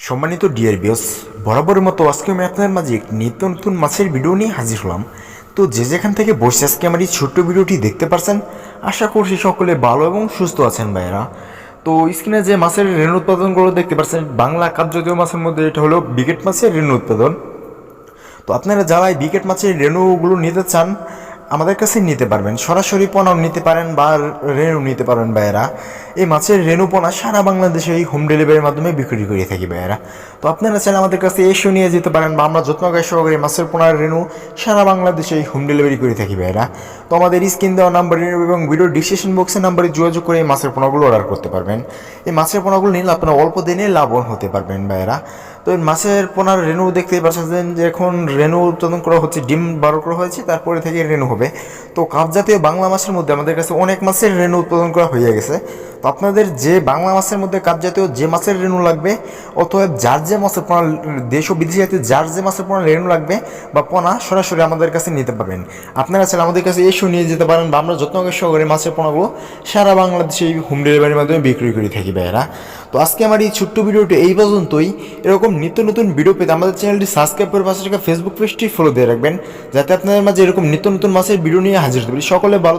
সম্মানিত dear viewers, বরাবরের মতো আজকে আমি আপনাদের মাঝে একটি নিত্য নতুন মাছের ভিডিও নিয়ে হাজির হলাম। তো যে যেখান থেকে বসে আজকে আমার এই ছোট্ট ভিডিওটি দেখতে পারছেন, আশা করছি সকলে ভালো এবং সুস্থ আছেন ভাইয়েরা। তো স্ক্রিনে যে মাছের রেণু উৎপাদনগুলো দেখতে পাচ্ছেন, বাংলা কাপজাতীয় মাছের মধ্যে এটা হলো বিকেট মাছের রেণু উৎপাদন। তো আপনারা যারা এই বিকেট মাছের রেণুগুলো নিতে চান আমাদের কাছে নিতে পারবেন, সরাসরি পোনাও নিতে পারেন বা রেণু নিতে পারবেন ভাইয়েরা। এই মাছের রেণু পোনা সারা বাংলাদেশে এই হোম ডেলিভারির মাধ্যমে বিক্রি করে থাকি ভাইয়েরা। তো আপনারা চাইলে আমাদের কাছে এসেও নিয়ে যেতে পারেন বা আমরা যত্নকার সহকারে মাছের পোনার রেণু সারা বাংলাদেশে এই হোম ডেলিভারি করে থাকি ভাইয়েরা। তো আমাদের স্ক্রিন দেওয়া নাম্বারে এবং ভিডিও ডিসক্রিপশন বক্সের নাম্বারে যোগাযোগ করে এই মাছের পোনাগুলো অর্ডার করতে পারবেন। এই মাছের পোনাগুলো নিলে আপনারা অল্প দিনে লাভবান হতে পারবেন ভাইয়েরা। তো এই মাছের পোনার রেণু দেখতেই পাচ্ছেন যে এখন রেণু উৎপাদন করা হচ্ছে, ডিম বার করা হয়েছে, তারপরে থেকে রেণু হবে। তো কাপ জাতীয় বাংলা মাছের মধ্যে আমাদের কাছে অনেক মাছের রেণু উৎপাদন করা হয়ে গেছে। তো আপনাদের যে বাংলা মাছের মধ্যে কাপ জাতীয় যে মাছের রেণু লাগবে, অথবা যার যে মাছের পোনা দেশ ও বিদেশি জাতীয় যার যে মাছের পোনা রেণু লাগবে বা পোনা, সরাসরি আমাদের কাছে নিতে পারবেন। আপনারা চাইলে আমাদের কাছে এসেও নিয়ে যেতে পারেন বা আমরা যত্ন সহকারে মাছের পোনাগুলো সারা বাংলাদেশে হোম ডেলিভারির মাধ্যমে বিক্রি করে থাকি ভাইয়েরা। তো আজকে আমার এই ছোট্ট ভিডিওটি এই পর্যন্তই। এরকম নিত্য নতুন ভিডিও পেতে আমাদের চ্যানেলটি সাবস্ক্রাইব করে পাশে থাকা ফেসবুক পেজটি ফলো দিয়ে রাখবেন, যাতে আপনাদের মাঝে এরকম নিত্য নতুন মাছের ভিডিও নিয়ে হাজির হতে পারি। সকলে ভালো